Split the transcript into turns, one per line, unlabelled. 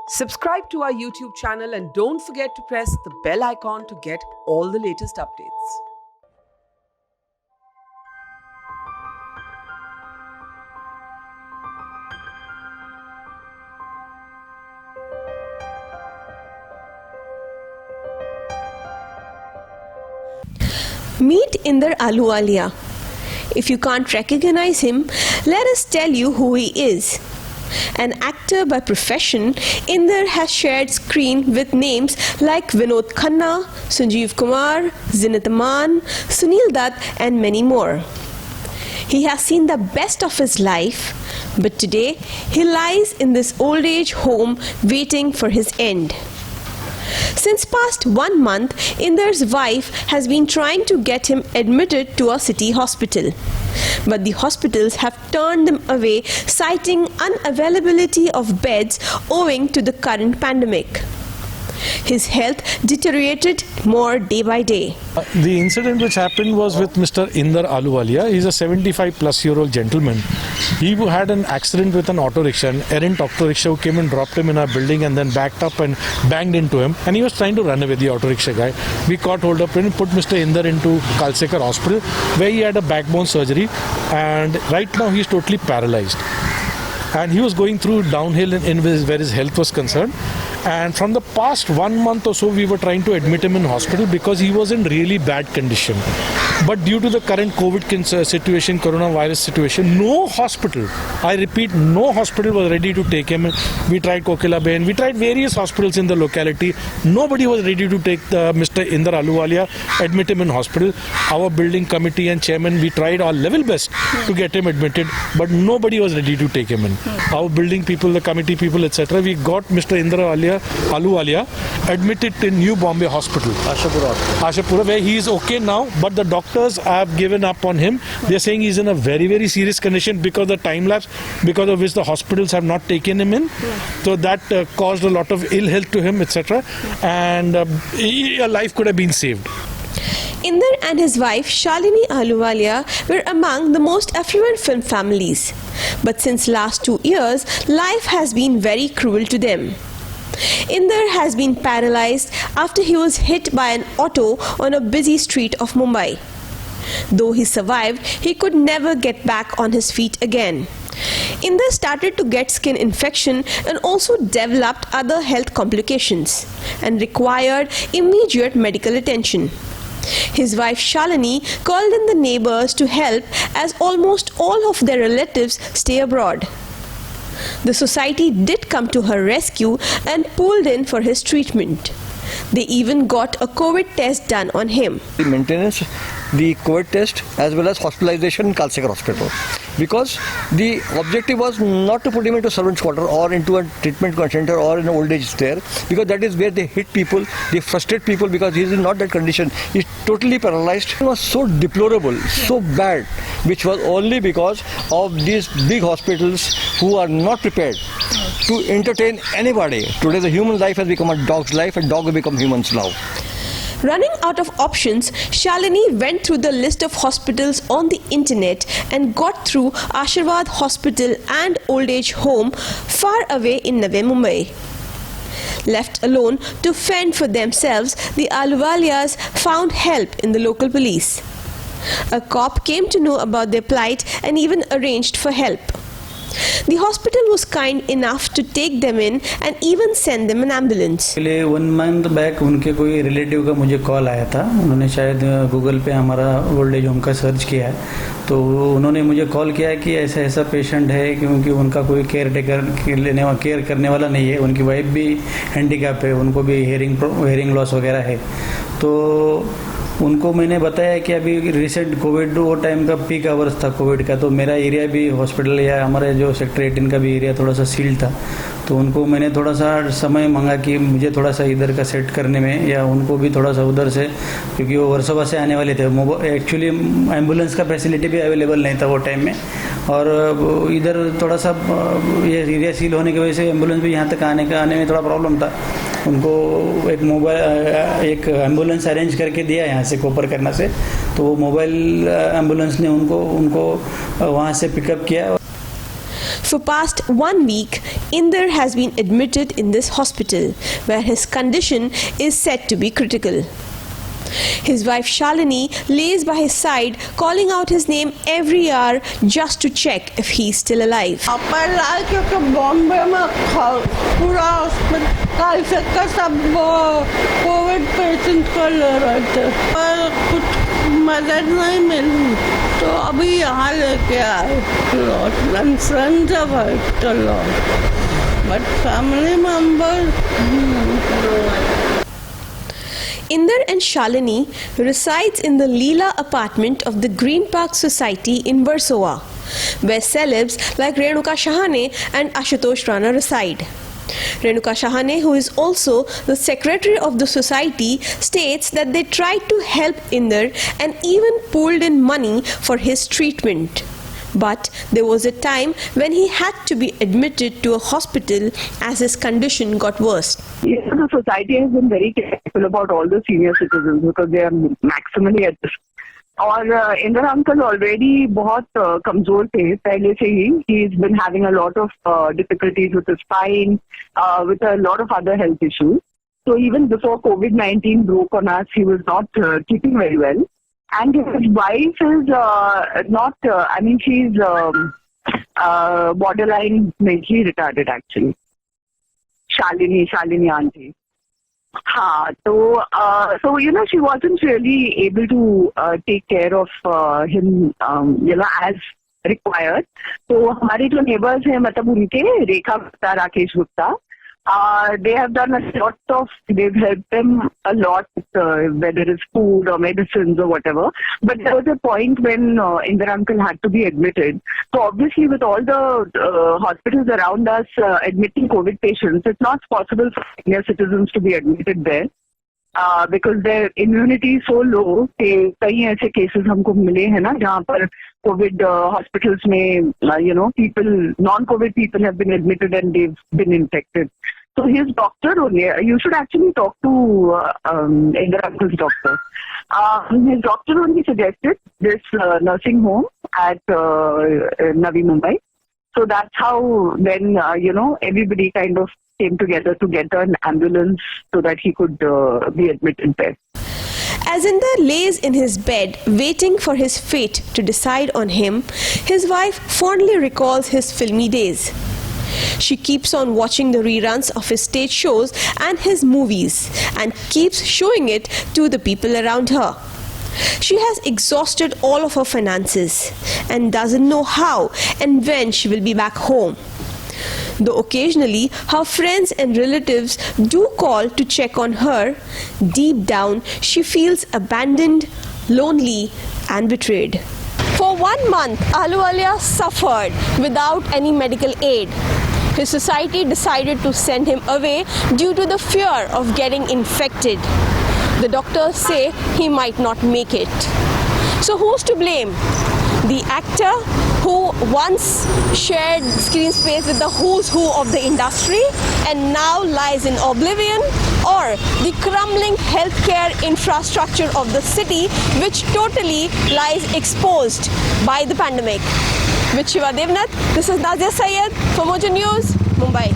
Subscribe to our YouTube channel and don't forget to press the bell icon to get all the latest updates.
Meet Inder Ahluwalia. If you can't recognize him, let us tell you who he is. An actor by profession, Inder has shared screen with names like Vinod Khanna, Sanjeev Kumar, Zinat Aman, Sunil Dutt and many more. He has seen the best of his life, but today he lies in this old age home waiting for his end. Since past 1 month, Inder's wife has been trying to get him admitted to a city hospital. But the hospitals have turned them away, citing unavailability of beds owing to the current pandemic. His health deteriorated more day by day.
The incident which happened was with Mr. Inder Ahluwalia. He's a 75-plus-year-old gentleman. He had an accident with an auto rickshaw, an errant auto rickshaw who came and dropped him in our building and then backed up and banged into him. And he was trying to run away, the auto rickshaw guy. We caught hold of him and put Mr. Inder into Kalsekar Hospital, where he had a backbone surgery. And right now he's totally paralyzed. And he was going through downhill in where his health was concerned. And from the past 1 month or so, we were trying to admit him in hospital because he was in really bad condition. But due to the current COVID situation, coronavirus situation, no hospital, I repeat, no hospital was ready to take him. We tried Kokilaben, we tried various hospitals in the locality. Nobody was ready to take Mr. Inder Ahluwalia, admit him in hospital. Our building committee and chairman, we tried our level best to get him admitted, but nobody was ready to take him in. Our building people, the committee people, etc. We got Mr. Inder Ahluwalia admitted in New Bombay Hospital, Ashapura, where he is okay now, but the doctors have given up on him. They are saying he's in a very, very serious condition because of the time lapse, because of which the hospitals have not taken him in. So that caused a lot of ill health to him, etc. And a life could have been saved.
Inder and his wife Shalini Ahluwalia were among the most affluent film families. But since last 2 years, life has been very cruel to them. Inder has been paralyzed after he was hit by an auto on a busy street of Mumbai. Though he survived, he could never get back on his feet again. Inder started to get skin infection and also developed other health complications and required immediate medical attention. His wife Shalini called in the neighbors to help as almost all of their relatives stay abroad. The society did come to her rescue and pulled in for his treatment. They even got a COVID test done on him.
The maintenance, the COVID test as well as hospitalization in Kalsekar Hospital. Because the objective was not to put him into servant's quarter or into a treatment center or in old age there, because that is where they hit people, they frustrate people because he is in not that condition. He is totally paralyzed. It was so deplorable, so bad, which was only because of these big hospitals who are not prepared to entertain anybody. Today the human life has become a dog's life and dog will become human's now.
Running out of options, Shalini went through the list of hospitals on the internet and got through Ashirwad Hospital and Old Age Home far away in Navi Mumbai. Left alone to fend for themselves, the Ahluwalias found help in the local police. A cop came to know about their plight and even arranged for help. The hospital was kind enough to take them in and even send them an ambulance.
1 month back उनके कोई relative का मुझे call आया था. उन्होंने शायद Google पे हमारा ओल्ड एज होम का सर्च किया है, तो उन्होंने मुझे कॉल किया है कि ऐसा ऐसा पेशेंट है, क्योंकि उनका कोई केयर करने वाला नहीं है. उनकी वाइफ भी हैंडीकैप है, उनको भी हेयरिंग लॉस वगैरह है. तो उनको मैंने बताया कि अभी रिसेंट कोविड वो टाइम का पीक आवर्स था कोविड का, तो मेरा एरिया भी हॉस्पिटल या हमारे जो सेक्टर 18 का भी एरिया थोड़ा सा सील था. तो उनको मैंने थोड़ा सा समय मांगा कि मुझे थोड़ा सा इधर का सेट करने में, या उनको भी थोड़ा सा उधर से, क्योंकि वो वर्सोवा से आने वाले थे. एक्चुअली एम्बुलेंस का फैसिलिटी भी अवेलेबल नहीं था वो टाइम में, और इधर थोड़ा सा ये एरिया सील होने की वजह से एम्बुलेंस भी यहाँ तक आने में थोड़ा प्रॉब्लम था. उनको एक एम्बुलेंस अरेंज करके दिया यहाँ से कोपर करना से, तो वो मोबाइल एम्बुलेंस ने उनको वहाँ से पिकअप किया.
For past 1 week, Inder has been admitted in this hospital, where his condition is said to be critical. His wife Shalini lays by his side, calling out his name every hour just to check if he is still alive.
क्योंकि बॉम्बे में पूरा hospital का सब Covid patient को ले रहे थे, पर कुछ मदद नहीं मिली, तो अभी यहाँ लेके आए lot friends have helped a lot, but family members.
Inder and Shalini resides in the Leela apartment of the Green Park Society in Versova, where celebs like Renuka Shahane and Ashutosh Rana reside. Renuka Shahane, who is also the secretary of the society, states that they tried to help Inder and even pulled in money for his treatment. But there was a time when he had to be admitted to a hospital as his condition got worse.
Yes, the society has been very careful about all the senior citizens because they are maximally at risk. और Indira uncle already बहुत कमजोर थे पहले से ही. He's been having a lot of difficulties with his spine, with a lot of other health issues. So even before COVID-19 broke on us, he was not keeping very well. And his wife is not, she's borderline mentally retarded actually. Shalini auntie. So she wasn't really able to take care of him, as required. So हमारे जो neighbors हैं, मतलब उनके Rekha Gupta, Rakesh Gupta, they have done a lot of, they've helped them a lot, whether it's food or medicines or whatever. But there was a point when Indira uncle had to be admitted. So obviously with all the hospitals around us admitting COVID patients, it's not possible for senior citizens to be admitted there. Because their immunity is so low कि कई ऐसे cases हमको मिले हैं ना जहाँ पर COVID hospitals में people, non-COVID people have been admitted and they've been infected. So his doctor only, you should actually talk to Indira uncle's doctor. His doctor only suggested this nursing home at Navi Mumbai. So that's how then everybody kind of came together to get an ambulance so that he could be admitted there.
As Inder lays in his bed waiting for his fate to decide on him, his wife fondly recalls his filmy days. She keeps on watching the reruns of his stage shows and his movies and keeps showing it to the people around her. She has exhausted all of her finances and doesn't know how and when she will be back home. Though occasionally her friends and relatives do call to check on her, deep down she feels abandoned, lonely and betrayed. For 1 month, Ahluwalia suffered without any medical aid. His society decided to send him away due to the fear of getting infected. The doctors say he might not make it. So who's to blame? The actor who once shared screen space with the who's who of the industry and now lies in oblivion, or the crumbling healthcare infrastructure of the city which totally lies exposed by the pandemic. With Shiva Devnath, this is Nazia Syed for Mojo News, Mumbai.